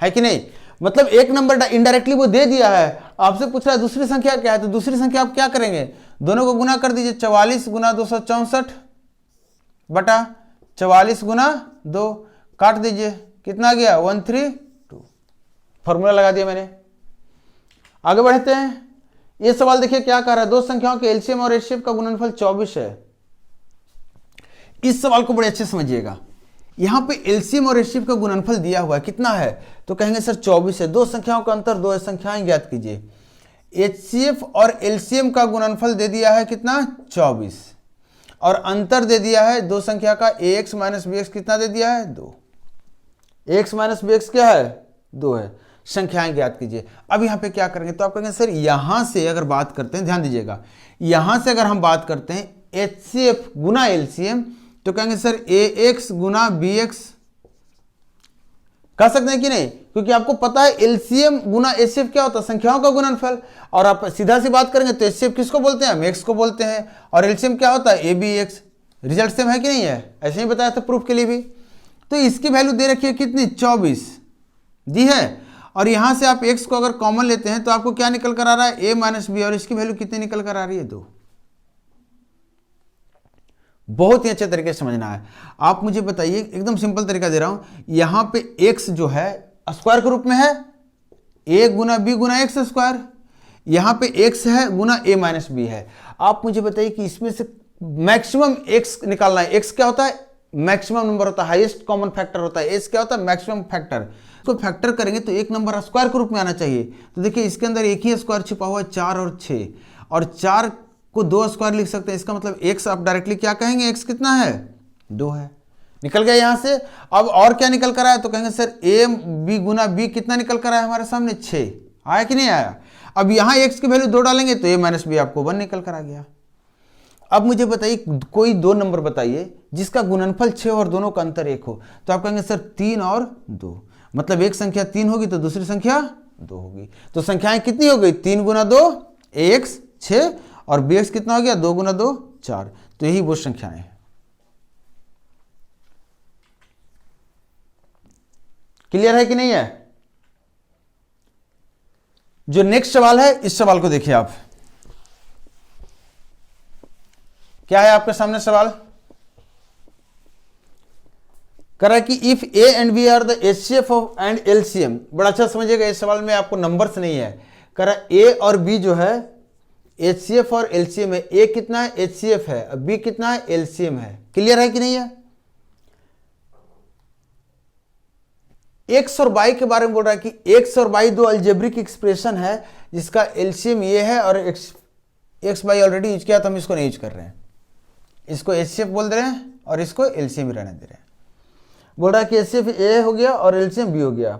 है कि नहीं। मतलब एक नंबर इनडायरेक्टली वो दे दिया है। आपसे पूछ रहा है दूसरी संख्या क्या है, तो दूसरी संख्या आप क्या करेंगे, दोनों को गुना कर दीजिए, 44 गुना 264 बटा 44 गुना 2, काट दीजिए, कितना गया 132, फॉर्मूला लगा दिया मैंने। आगे बढ़ते हैं, ये सवाल देखिए क्या कह रहा है, दो संख्याओं के एलसीएम और एचसीएफ का गुणनफल 24 है। इस सवाल को बड़े अच्छे समझिएगा, यहां पे एलसीएम और एचसीएफ का गुणनफल दिया हुआ है, कितना है, तो कहेंगे सर 24 है, दो संख्याओं का अंतर 2 संख्याएं ज्ञात कीजिए। एचसीएफ और एलसीएम का गुणनफल दे दिया है कितना 24, और अंतर दे दिया है दो संख्या का ax माइनस bx, कितना दे दिया है 2, ax माइनस bx क्या है 2 है, संख्याएं ज्ञात कीजिए। अब यहाँ पे क्या करेंगे, तो आप कहेंगे सर यहां से अगर बात करते हैं, ध्यान दीजिएगा, यहां से अगर हम बात करते हैं एचसीएफ गुना एलसीएम, तो कहेंगे सर ax गुना bx, कह सकते हैं कि नहीं, क्योंकि आपको पता है एलसीएम गुना एचसीएफ क्या होता है, संख्याओं का गुणनफल। और आप सीधा सी बात करेंगे तो एचसीएफ किसको बोलते हैं, हम x को बोलते हैं, और एलसीएम क्या होता है abx, रिजल्ट सेम है कि नहीं है, ऐसे ही बताया था प्रूफ के लिए भी। तो इसकी वैल्यू दे रखी है कितनी 24 दी है, और यहां से आप x को अगर कॉमन लेते हैं तो आपको क्या निकल कर आ रहा है a माइनस बी, और इसकी वैल्यू कितनी निकल कर आ रही है 2। बहुत ही अच्छे तरीके से समझना है। आप मुझे बताइए, एकदम सिंपल तरीका दे रहा हूं, यहां पे x जो है स्क्वायर के रूप में है, a Guna b Guna x square, यहां पे x है गुना a माइनस बी है। आप मुझे बताइए कि इसमें से मैक्सिमम x निकालना है, x क्या होता है मैक्सिमम नंबर होता है, हाईएस्ट कॉमन फैक्टर होता है, h क्या होता है मैक्सिमम फैक्टर। इसको फैक्टर करेंगे तो एक नंबर स्क्वायर के रूप में आना चाहिए। तो देखिए इसके अंदर एक ही स्क्वायर छिपा हुआ है 4 और 6, और 4 को 2 स्क्वायर लिख सकते हैं, इसका मतलब x आप डायरेक्टली क्या कहेंगे, x कितना है 2 है, निकल गया यहां से। अब और क्या निकल कर आया, तो कहेंगे sir a b Guna b कितना निकल कर आया हमारे सामने 6, आया कि नहीं आया। अब यहां x की वैल्यू 2 डालेंगे तो a माइनस बी आपको 1 निकल कर आ गया। अब मुझे बताइए कोई दो नंबर बताइए जिसका गुणनफल 6 और दोनों का अंतर 1 हो, तो आप कहेंगे सर 3 और 2, मतलब एक संख्या 3 होगी तो दूसरी संख्या 2 होगी। तो संख्याएं कितनी हो गई 3 गुना 2 ax 6, और bx कितना हो गया 2 गुना 2 4। तो यही वो संख्याएं हैं। क्लियर है कि नहीं है। जो नेक्स्ट सवाल है, इस सवाल को देखिए आप, क्या है आपके सामने सवाल, कह रहा है कि if a and b are the HCF of and LCM. बड़ा अच्छा समझिएगा, इस सवाल में आपको नंबर्स नहीं है, कह रहा है a और b जो है एचसीएफ और एलसीएम है, a कितना है एचसीएफ है, b कितना है एलसीएम है। क्लियर है कि नहीं है। x और y के बारे में बोल रहा है कि x और y दो अलजेब्रिक एक्सप्रेशन है जिसका एलसीएम ये है, और x y ऑलरेडी यूज किया तो हम इसको नहीं यूज कर रहे हैं, इसको एचसीएफ बोल दे रहे हैं और इसको एलसीएम ही रहने दे रहे हैं। बोल रहा है कि एचसीएफ a हो गया और एलसीएम b हो गया।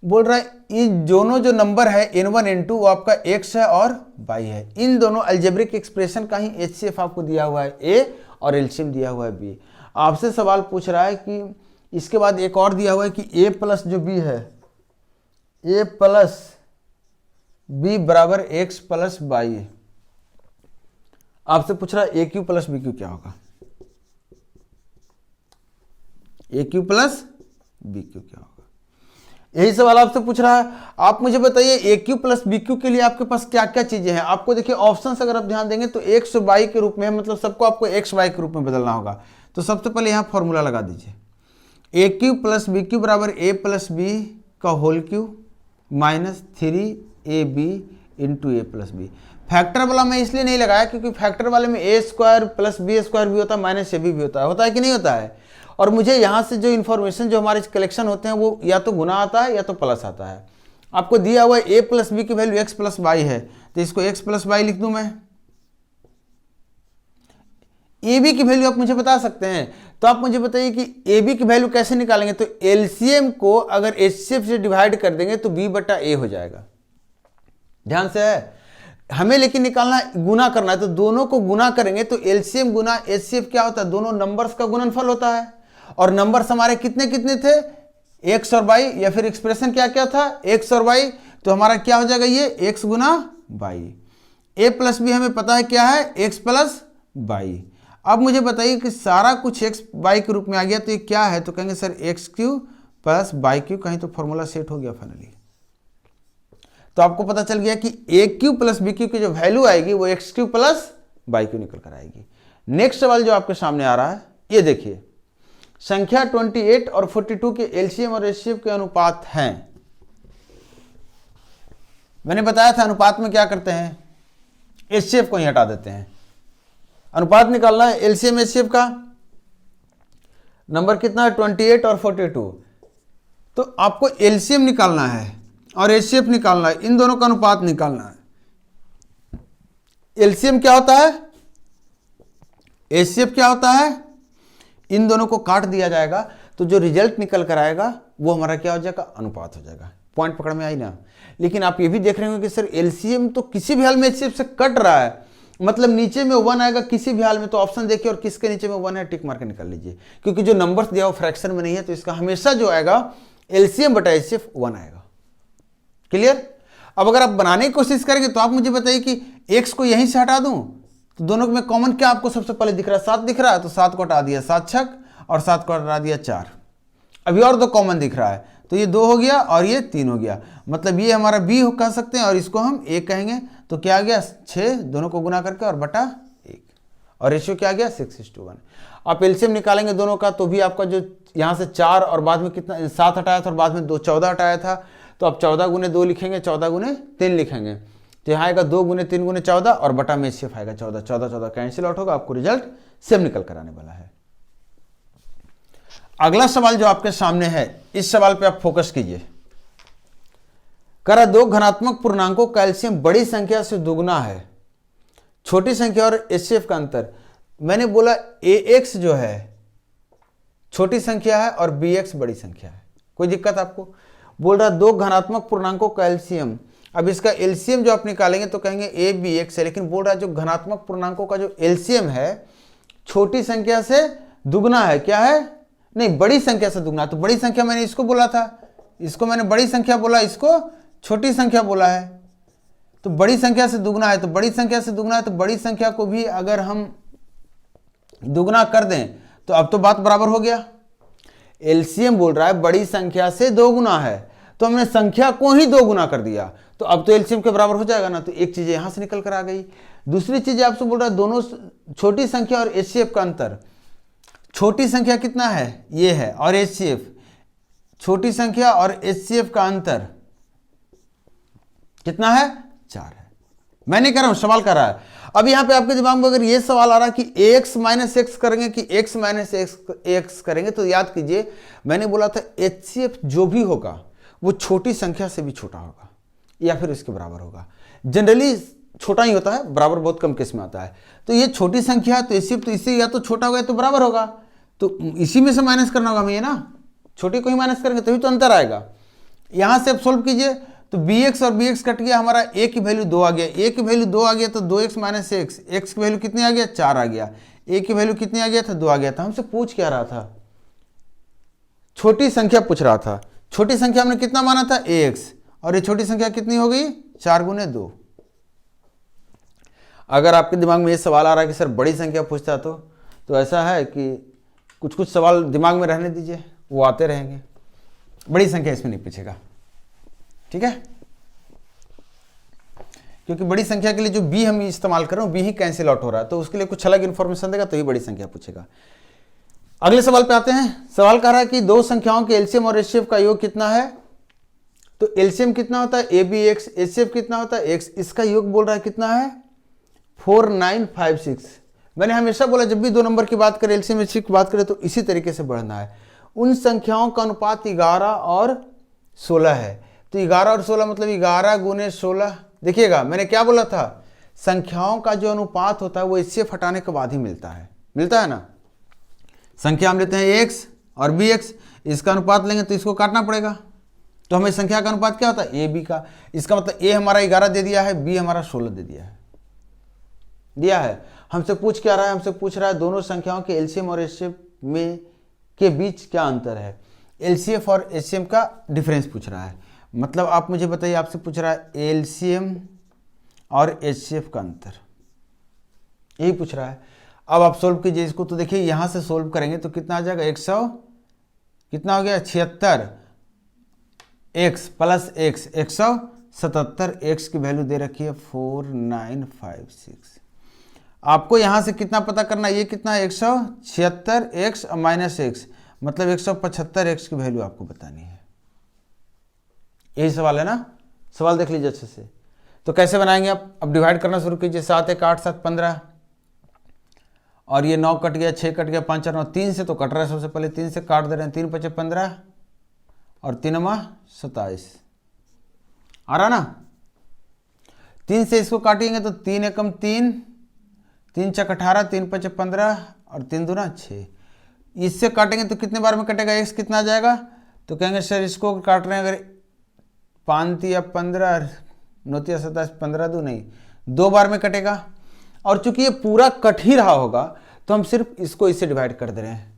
बोल रहा है ये दोनों जो नंबर है n1 n2 वो आपका x है और y है, इन दोनों अलजेब्रिक एक्सप्रेशन का ही एचसीएफ आपको दिया हुआ है a और एलसीएम दिया हुआ है b। आपसे सवाल पूछ रहा है कि इसके बाद एक और दिया हुआ है कि a प्लस जो b है, a प्लस b बराबर x प्लस y। आपसे पूछ रहा है a Q plus b Q क्या होगा, a Q plus b Q क्या होगा, यही सवाल आपसे पूछ रहा है। आप मुझे बताइए ए क्यू प्लस बी क्यू के लिए आपके पास क्या क्या चीजें हैं। आपको देखिए ऑप्शंस अगर आप ध्यान देंगे तो एक्स वाई के रूप में है, मतलब सबको आपको एक्स वाई के रूप में बदलना होगा। तो सबसे पहले यहाँ फॉर्मूला लगा दीजिए, a Q plus B cube बराबर ए प्लस बी का whole cube minus 3ab into a plus b. Factor वाला मैं इसलिए नहीं लगाया क्योंकि फैक्टर वाले में a square plus b square भी होता है, माइनस ए भी होता है कि नहीं होता है। और मुझे यहाँ से जो इन्फॉर्मेशन जो हमारे कलेक्शन होते हैं वो या तो गुना आता है या तो प्लस आता है। आपको दिया हुआ है a प्लस बी की वैल्यू x प्लस वाई है, तो इसको x प्लस वाई लिख दूं मैं। ए बी की वैल्यू आप मुझे बता सकते हैं, तो आप मुझे बताइए कि ए बी की वैल्यू कैसे निकालेंगे। तो एलसीएम को अगर एचसीएफ से डिवाइड कर देंगे तो b बटा a हो जाएगा। ध्यान से है, हमें लेकिन निकालना गुना करना है, तो दोनों को गुना करेंगे तो एलसीएम गुना एचसीएफ क्या होता है, दोनों नंबर्स का गुणनफल होता है। और नंबर्स हमारे कितने कितने थे, एक्स और वाई, या फिर एक्सप्रेशन क्या क्या था, एक्स और वाई, तो हमारा क्या हो जाएगा ये एक्स गुना वाई। ए प्लस बी हमें पता है क्या है, एक्स प्लस वाई। अब मुझे बताइए कि सारा कुछ एक्स वाई के रूप में आ गया तो ये क्या है, तो कहेंगे sir X Q plus Y Q, कहीं तो फॉर्मूला सेट हो गया फाइनली। तो आपको पता चल गया कि A Q plus B Q की जो वैल्यू आएगी वो X Q plus Y Q निकल कर आएगी। नेक्स्ट सवाल जो आपके सामने आ रहा है, ये देखिए, संख्या 28 और 42 के एलसीएम और एचसीएफ के अनुपात हैं। मैंने बताया था अनुपात में क्या करते हैं, एचसीएफ को ही हटा देते हैं। अनुपात निकालना है एलसीएम एचसीएफ का, नंबर कितना है 28 और 42, तो आपको एलसीएम निकालना है और एचसीएफ निकालना है, इन दोनों का अनुपात निकालना है। एलसीएम क्या होता है, एचसीएफ क्या होता है, इन दोनों को काट दिया जाएगा तो जो रिजल्ट निकल कर आएगा वो हमारा क्या हो जाएगा, अनुपात हो जाएगा। पॉइंट पकड़ में आई ना। लेकिन आप ये भी देख रहे होंगे कि सर एलसीएम तो किसी भी हाल में एचसीएफ से कट रहा है, मतलब नीचे में 1 आएगा किसी भी हाल में, तो ऑप्शन देखिए और किसके नीचे में 1 है टिक मार के निकाल लीजिए, क्योंकि जो नंबर्स दिया वो फ्रैक्शन में नहीं है, तो इसका हमेशा जो आएगा एलसीएम बटा एचसीएफ 1 आएगा। क्लियर। अब अगर आप बनाने की कोशिश करेंगे तो आप मुझे बताइए कि एक्स को यहीं से हटा दूं, तो दोनों में कॉमन क्या आपको सबसे पहले दिख रहा है, 7 दिख रहा है, तो 7 को हटा दिया, 7 छक और 7 को हटा दिया 4। अभी और 2 कॉमन दिख रहा है, तो ये 2 हो गया और ये 3 हो गया, मतलब ये हमारा बी कह सकते हैं और इसको हम ए कहेंगे। तो क्या आ गया 6, दोनों को गुना करके और बटा 1, और रेशियो क्या आ गया 6:1। आप एलसीएम निकालेंगे दोनों का तो भी आपका जो यहाँ से 4 और बाद में कितना 7 हटाया था और बाद में 2 14 हटाया था, तो आप 14 गुने 2 लिखेंगे, 14 गुने 3 लिखेंगे, तो यहाँ आएगा 2 गुने 3 गुने 14 और बटा में एचसीएफ आएगा 14, 14 14 कैंसिल आउट होगा, आपको रिजल्ट सेम निकल कर आने वाला है। अगला सवाल जो आपके सामने है, इस सवाल पे आप फोकस कीजिए। करा 2 घनात्मक पूर्णांकों का एलसीएम बड़ी संख्या से दुगना है, छोटी संख्या और एचसीएफ का अंतर। मैंने बोला ax जो है छोटी संख्या है और bx बड़ी संख्या है, कोई दिक्कत आपको? बोल रहा 2 घनात्मक पूर्णांकों का एलसीएम, अब इसका एलसीएम जो आप निकालेंगे तो कहेंगे a bx है, लेकिन बोल रहा है जो घनात्मक पूर्णांकों का जो एलसीएम है छोटी संख्या से दुगना है, क्या है, नहीं बड़ी संख्या से दुगना। तो बड़ी संख्या मैंने इसको बोला था, इसको मैंने बड़ी संख्या बोला, इसको छोटी संख्या बोला है, तो बड़ी संख्या से दुगना है, तो बड़ी संख्या से दुगना है, तो बड़ी संख्या को भी अगर हम दुगना कर दें तो अब तो बात बराबर हो गया। एलसीएम बोल रहा है बड़ी संख्या से 2 गुना है, तो हमने संख्या को ही 2 गुना कर दिया, तो अब तो एलसीएम के बराबर हो जाएगा ना, तो एक चीज यहां से निकल कर आ गई। दूसरी चीज आपसे बोल रहा है दोनों छोटी संख्या और एचसीएफ का अंतर, छोटी संख्या कितना है ये है, और एचसीएफ, छोटी संख्या और एचसीएफ का अंतर कितना है 4 है। मैं नहीं कर रहा हूं, सवाल कर रहा है। अब यहां पे आपके दिमाग में अगर ये सवाल आ रहा है कि ax माइनस एक्स करेंगे कि x माइनस एक्स करेंगे, तो याद कीजिए मैंने बोला था एचसीएफ जो भी होगा वो छोटी संख्या से भी छोटा होगा या फिर इसके बराबर होगा। जनरली छोटा ही होता है, बराबर बहुत कम केस में आता है। तो ये छोटी संख्या है तो एचसीएफ तो इससे या तो छोटा होगा या तो बराबर होगा, तो इसी में से माइनस करना होगा हमें, ये ना छोटी को ही माइनस करेंगे तभी तो अंतर आएगा। यहां से आप सोल्व कीजिए तो bx और bx कट गया, हमारा a की वैल्यू 2 आ गया, a की वैल्यू 2 आ गया तो 2x माइनस एक्स, x की वैल्यू कितनी आ गया 4 आ गया, a की वैल्यू कितनी आ गया था 2 आ गया था। हमसे पूछ क्या रहा था, छोटी संख्या पूछ रहा था। छोटी संख्या हमने कितना माना था ax, और ये छोटी संख्या कितनी हो गई 4 गुने 2। अगर आपके दिमाग में ये सवाल आ रहा है कि सर बड़ी संख्या पूछता तो ऐसा है कि कुछ कुछ सवाल दिमाग में रहने दीजिए, वो आते रहेंगे, बड़ी संख्या इसमें नहीं पूछेगा, ठीक है, क्योंकि बड़ी संख्या के लिए जो b हम इस्तेमाल कर रहे हैं b ही कैंसिल आउट हो रहा है, तो उसके लिए कुछ अलग इंफॉर्मेशन देगा तो ही बड़ी संख्या पूछेगा। अगले सवाल पे आते हैं। सवाल कह रहा है कि 2 संख्याओं के एलसीएम और एचसीएफ का योग कितना है, तो एलसीएम कितना होता है abx, एचसीएफ कितना होता है x, इसका योग बोल रहा है कितना है 4956। मैंने हमेशा बोला जब भी 2 नंबर की बात करें, एलसीएम एचसीएफ की बात करें तो इसी तरीके से बढ़ना है। उन संख्याओं का अनुपात 11 और 16 है, तो 11 और 16 मतलब 11 गुने 16। देखिएगा मैंने क्या बोला था, संख्याओं का जो अनुपात होता है वो इससे हटाने के बाद ही मिलता है ना। संख्या हम लेते हैं x और bx, इसका अनुपात लेंगे तो इसको काटना पड़ेगा, तो हमें संख्या का अनुपात क्या होता है ab का। इसका मतलब a हमारा 11 दे दिया है, b हमारा 16 दे दिया है। हमसे पूछ क्या रहा है, हमसे पूछ रहा है दोनों संख्याओं के एलसीएम और एचसीएफ में के बीच क्या अंतर है। एलसीएफ और एचसीएफ का डिफरेंस पूछ रहा है। मतलब आप मुझे बताइए, आपसे पूछ रहा है एलसीएम और एचसीएफ का अंतर, यही पूछ रहा है। अब आप सोल्व कीजिए इसको, तो देखिए यहाँ से सोल्व करेंगे तो कितना आ जाएगा, 100 कितना हो गया 76 एक्स प्लस एक्स 177, एक्स की वैल्यू दे रखी है 4956। आपको यहाँ से कितना पता करना है, ये कितना है 176 एक्स माइनस एक्स, मतलब 175 एक्स की वैल्यू आपको बतानी है। यही सवाल है ना, सवाल देख लीजिए अच्छे से। तो कैसे बनाएंगे आप, अब डिवाइड करना शुरू कीजिए। 7 1 8 7 15, और ये 9 कट गया, 6 कट गया, 5 4 9, 3 से तो कट रहा है, सबसे पहले 3 से काट दे रहे हैं। 3 5 15 और 3 27, आ रहा ना। 3 से इसको काटेंगे तो 3 एकम 3, 3 छक 18, 3 5 15 और 3 दूना 6। इससे काटेंगे तो कितने बार में कटेगा, x कितना आ जाएगा, तो कहेंगे सर इसको काट रहे हैं अगर 5 या 15 9 या 27, 15 दो नहीं, 2 बार में कटेगा। और चूंकि ये पूरा कट ही रहा होगा तो हम सिर्फ इसको इससे डिवाइड कर दे रहे हैं,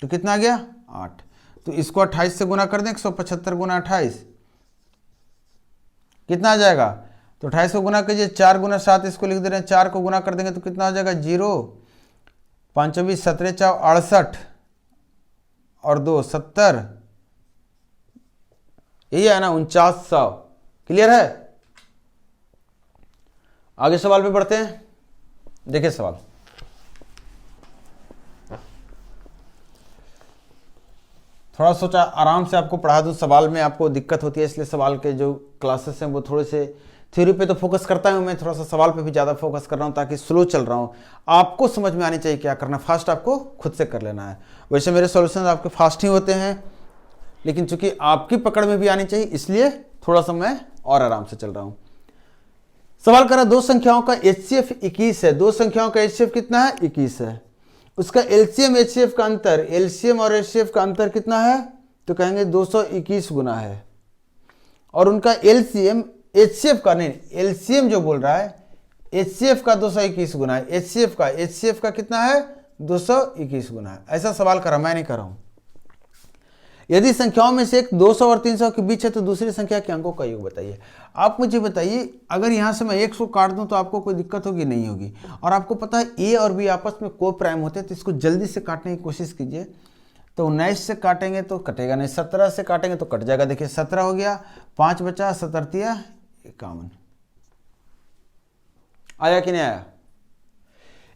तो कितना आ गया 8। तो इसको 28 से गुना कर दें, 175 गुना 28 कितना आ जाएगा, तो 28 को गुना कीजिए, 4 गुना 7 इसको लिख दे रहे हैं, 4 को गुना कर देंगे तो कितना आ जाएगा 0, 5 20 17 4 68 और 2 70, यही है ना 4900। क्लियर है। आगे सवाल पे बढ़ते हैं। देखिए सवाल, थोड़ा सोचा आराम से आपको पढ़ा दूं, सवाल में आपको दिक्कत होती है इसलिए सवाल के जो क्लासेस हैं वो थोड़े से थ्योरी पे तो फोकस करता हूं मैं, थोड़ा सा सवाल पे भी ज़्यादा फोकस कर रहा हूं ताकि स्लो चल रहा हूं। आपको समझ में आनी चाहिए क्या करना, फास्ट आपको खुद से कर लेना है। वैसे मेरे सॉल्यूशन आपके फास्ट ही होते हैं, लेकिन चूंकि आपकी पकड़ में भी आनी चाहिए इसलिए थोड़ा सा मैं और आराम से चल रहा हूँ। सवाल करा, दो संख्याओं का एचसीएफ 21 है। दो संख्याओं का एचसीएफ कितना है 21 है। उसका एलसीएम एचसीएफ का अंतर, एलसीएम और एचसीएफ का अंतर कितना है, तो कहेंगे 221 गुना है। और उनका एलसीएम एचसीएफ का नहीं, एलसीएम जो बोल रहा है एचसीएफ का 221 गुना है। एचसीएफ का कितना है 221 गुना है। ऐसा सवाल करा, मैं नहीं कर रहा हूं। यदि संख्याओं में से एक 200 और 300 के बीच है तो दूसरी संख्या के अंकों का योग बताइए। आप मुझे बताइए, अगर यहां से मैं 100 काट दूं तो आपको कोई दिक्कत होगी, नहीं होगी। और आपको पता है ए और बी आपस में को प्राइम होते हैं, तो इसको जल्दी से काटने की कोशिश कीजिए। तो 19 से काटेंगे तो कटेगा नहीं, 17 से काटेंगे तो कट जाएगा। देखिए 17 हो गया, 5 बचा, 17 51, आया कि नहीं आया।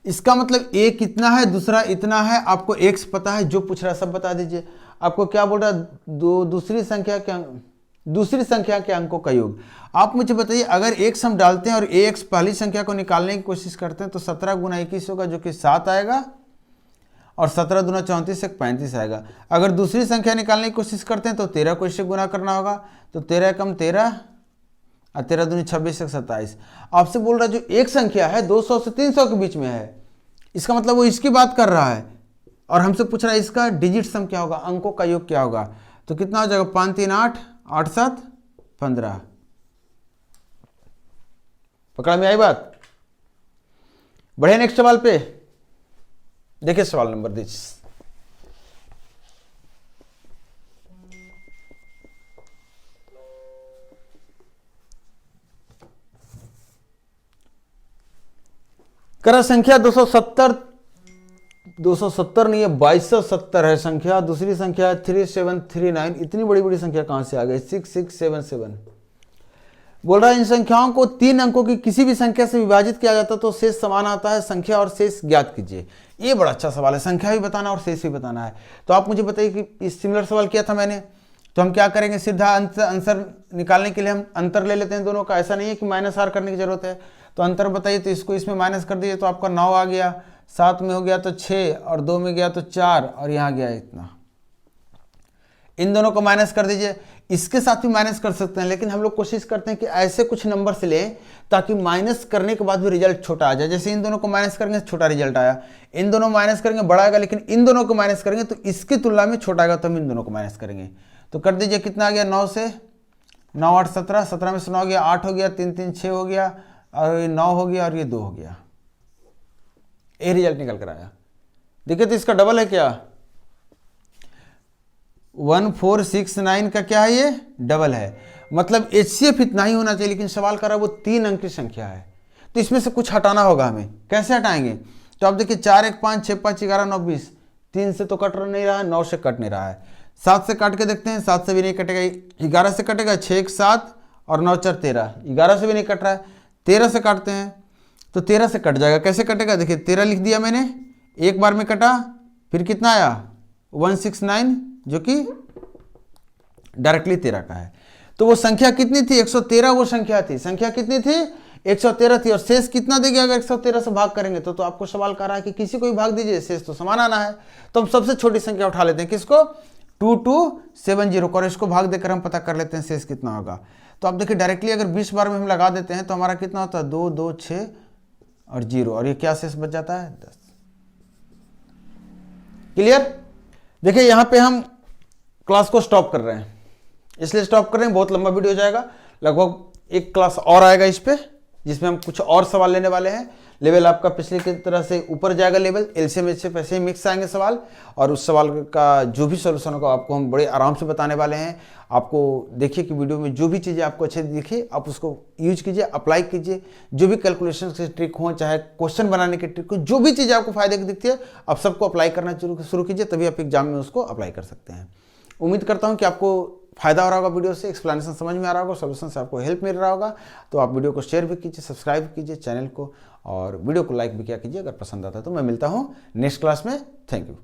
इसका मतलब ए कितना है, दूसरा इतना है, आपको एक्स पता है, जो पूछ रहा है सब बता दीजिए। आपको क्या बोल रहा है, दूसरी संख्या के अंकों का योग। आप मुझे बताइए, अगर एक्स हम डालते हैं और एक्स पहली संख्या को निकालने की कोशिश करते हैं तो 17 गुना 21 होगा जो कि 7 आएगा, और 17 दूना 34 से 35 आएगा। अगर दूसरी संख्या निकालने की कोशिश करते हैं तो 13 को इससे गुना करना होगा, तो 13 कम 13 और 13 दूनी 26 से 27। आपसे बोल रहा है जो एक संख्या है 200 से 300 के बीच में है, इसका मतलब वो इसकी बात कर रहा है, और हमसे पूछ रहा है इसका डिजिट सम क्या होगा, अंकों का योग क्या होगा। तो कितना हो जाएगा 5 3 8 8 7 15। पकड़ा में आई बात। बढ़े नेक्स्ट सवाल पे। देखिए सवाल नंबर 20। करा संख्या 270 नहीं है, 2270 है संख्या। दूसरी संख्या 3739। इतनी बड़ी बड़ी संख्या कहां से आ गई, 6677। बोल रहा है इन संख्याओं को 3 अंकों की किसी भी संख्या से विभाजित किया जाता तो शेष समान आता है, संख्या और शेष ज्ञात कीजिए। ये बड़ा अच्छा सवाल है, संख्या भी बताना और शेष भी बताना है। तो आप मुझे बताइए कि इस सिमिलर सवाल किया था मैंने, तो हम क्या करेंगे, सीधा आंसर निकालने के लिए हम अंतर ले लेते हैं दोनों का। ऐसा नहीं है कि माइनस आर करने की जरूरत है। तो अंतर बताइए, तो इसको इसमें माइनस कर दीजिए तो आपका 9 आ गया, 7 में हो गया तो 6, और 2 में गया तो 4, और यहाँ गया इतना। इन दोनों को माइनस कर दीजिए। इसके साथ भी माइनस कर सकते हैं, लेकिन हम लोग कोशिश करते हैं कि ऐसे कुछ नंबर से लें ताकि माइनस करने के बाद भी रिजल्ट छोटा आ जाए। जैसे इन दोनों को माइनस करेंगे छोटा रिजल्ट आया, इन दोनों माइनस करेंगे बड़ा आएगा, लेकिन इन दोनों को माइनस करेंगे तो इसकी तुलना में छोटा आएगा, तो हम इन दोनों को माइनस करेंगे। तो कर दीजिए, कितना आ गया 9 से 9 8 17, 17 में से 9 गया, 8 हो गया, 3 3 6 हो गया, और ये 9 हो गया, और ये 2 हो गया। ये रिजल्ट निकल कर आया। देखिए तो इसका डबल है क्या, 1469 का क्या है, ये डबल है, मतलब HCF इतना ही होना चाहिए, लेकिन सवाल कर रहा है वो 3 अंक की संख्या है, तो इसमें से कुछ हटाना होगा हमें। कैसे हटाएंगे, तो आप देखिए 4 1 5 6 5 11 9 20, 3 से तो कट नहीं रहा है, 9 से कट नहीं रहा है, 7 से काट के देखते हैं, 7 से भी नहीं कटेगा, 11 से कटेगा, 6 1 7 और 9 4 13, 11 से भी नहीं कट रहा है, 13 से काटते हैं तो 13 से कट जाएगा। कैसे कटेगा, देखिए 13 लिख दिया मैंने, एक बार में कटा, फिर कितना आया 169, जो कि डायरेक्टली 13 का है। तो वो संख्या कितनी थी, 113 वो संख्या थी, संख्या कितनी थी 113 थी, और शेष कितना देगा अगर 113 से भाग करेंगे, तो आपको सवाल कर रहा है कि किसी को भी भाग दीजिए, शेष तो समान आना है। तो हम सबसे छोटी संख्या उठा लेते हैं, किसको, 2270 को, और इसको भाग देकर हम पता कर लेते हैं शेष कितना होगा। तो आप देखिए डायरेक्टली अगर 20 बार में हम लगा देते हैं तो हमारा कितना होता है 2 2 6 और 0, और ये क्या शेष बच जाता है 10। क्लियर। देखिए यहाँ पे हम क्लास को स्टॉप कर रहे हैं, इसलिए स्टॉप कर रहे हैं, बहुत लंबा वीडियो हो जाएगा, लगभग एक क्लास और आएगा इस पे, जिसमें हम कुछ और सवाल लेने वाले हैं। लेवल आपका पिछले की तरह से ऊपर जाएगा, लेवल LCM HCF ऐसे ही मिक्स आएंगे सवाल, और उस सवाल का जो भी सोल्यूशन होगा आपको हम बड़े आराम से बताने वाले हैं। आपको देखिए कि वीडियो में जो भी चीज़ें आपको अच्छे दिखे आप उसको यूज कीजिए, अप्लाई कीजिए, जो भी कैलकुलेशन की ट्रिक हो, चाहे क्वेश्चन बनाने की ट्रिक हो, जो भी चीज़ें आपको फायदे की दिखती है आप सबको अप्लाई करना शुरू कीजिए, तभी आप एग्जाम में उसको अप्लाई कर सकते हैं। उम्मीद करता हूँ कि आपको फायदा हो रहा होगा, वीडियो से एक्सप्लेनेशन समझ में आ रहा होगा, सोल्यूशन से आपको हेल्प मिल रहा होगा। तो आप वीडियो को शेयर भी कीजिए, सब्सक्राइब कीजिए चैनल को, और वीडियो को लाइक भी किया कीजिए अगर पसंद आता है। तो मैं मिलता हूँ नेक्स्ट क्लास में। Thank you.